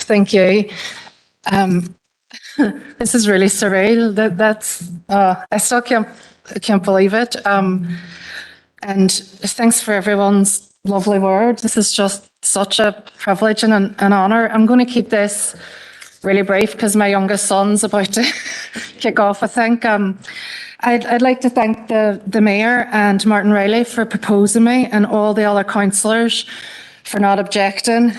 Thank you. This is really surreal. I still can't believe it. And thanks for everyone's lovely words. This is just such a privilege and an honour. I'm going to keep this really brief because my youngest son's about to kick off, I think. I'd like to thank the Mayor and Martin Riley for proposing me, and all the other councillors for not objecting,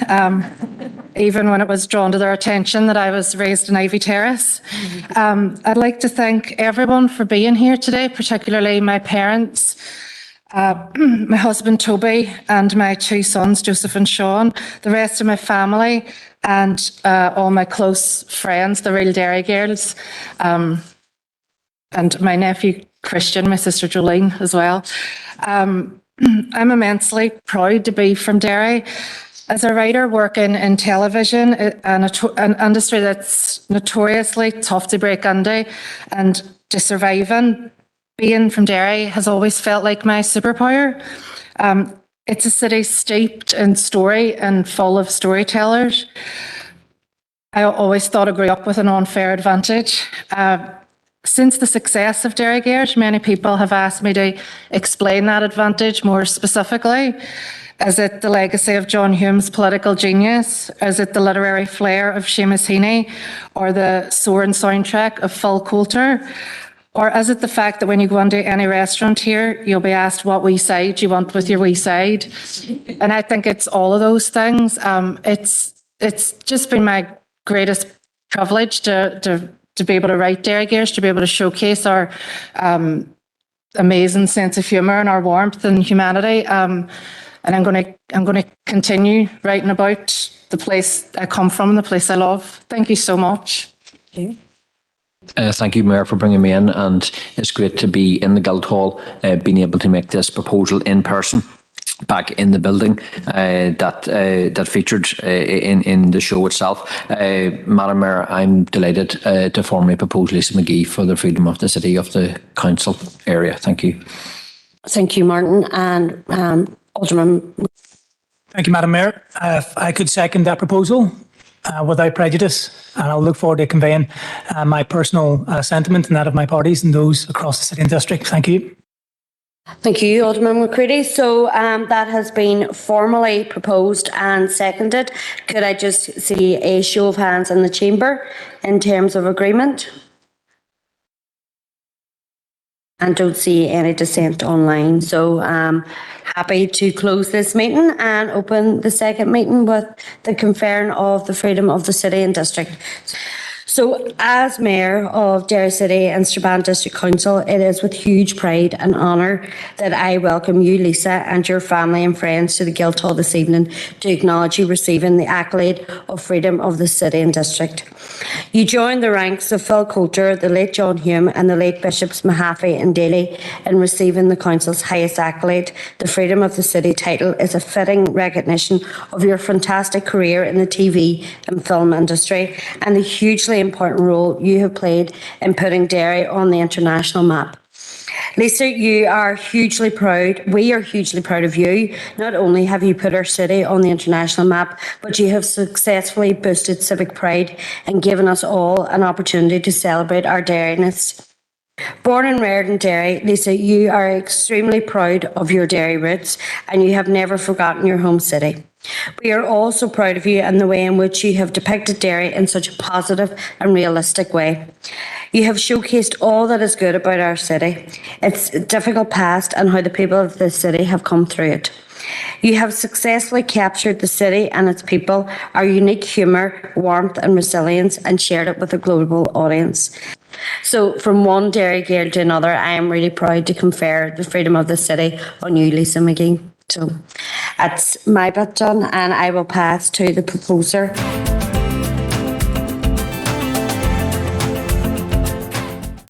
even when it was drawn to their attention that I was raised in Ivy Terrace. I'd like to thank everyone for being here today, particularly my parents, my husband Toby, and my two sons Joseph and Sean, the rest of my family, and all my close friends, the real Derry Girls, and my nephew Christian, my sister Jolene as well. I'm immensely proud to be from Derry. As a writer working in television, an industry that's notoriously tough to break into and to survive in, being from Derry has always felt like my superpower. It's a city steeped in story and full of storytellers. I always thought I grew up with an unfair advantage. Since the success of Derry Girls, many people have asked me to explain that advantage more specifically. Is it the legacy of John Hume's political genius? Is it the literary flair of Seamus Heaney? Or the soaring soundtrack of Phil Coulter? Or is it the fact that when you go into any restaurant here, you'll be asked what wee side you want with your wee side? And I think it's all of those things. It's just been my greatest privilege to be able to write Derry Girls, to be able to showcase our amazing sense of humour and our warmth and humanity. And I'm going to continue writing about the place I come from and the place I love. Thank you so much. Thank you, Mayor, for bringing me in, and it's great to be in the Guildhall, being able to make this proposal in person, back in the building that featured in the show itself. Madam Mayor, I'm delighted to formally propose Lisa McGee for the Freedom of the City of the Council area. Thank you. Thank you, Martin. And Alderman. Thank you, Madam Mayor. I could second that proposal without prejudice, and I'll look forward to conveying my personal sentiment and that of my parties and those across the city and district. Thank you. Thank you, Alderman McCready. So that has been formally proposed and seconded. Could I just see a show of hands in the chamber in terms of agreement? And don't see any dissent online. So happy to close this meeting and open the second meeting with the conferring of the Freedom of the City and District. So as Mayor of Derry City and Strabane District Council, it is with huge pride and honour that I welcome you, Lisa, and your family and friends to the Guildhall this evening to acknowledge you receiving the accolade of Freedom of the City and District. You join the ranks of Phil Coulter, the late John Hume and the late Bishops Mahaffey and Daly in receiving the Council's highest accolade. The Freedom of the City title is a fitting recognition of your fantastic career in the TV and film industry and the hugely important role you have played in putting Derry on the international map. Lisa, you are hugely proud. We are hugely proud of you. Not only have you put our city on the international map, but you have successfully boosted civic pride and given us all an opportunity to celebrate our Derryness. Born and reared in Derry, Lisa, you are extremely proud of your Derry roots and you have never forgotten your home city. We are also proud of you and the way in which you have depicted Derry in such a positive and realistic way. You have showcased all that is good about our city, its difficult past and how the people of this city have come through it. You have successfully captured the city and its people, our unique humour, warmth and resilience, and shared it with a global audience. So from one Derry girl to another, I am really proud to confer the Freedom of the City on you, Lisa McGee. So that's my bit done, and I will pass to the proposer.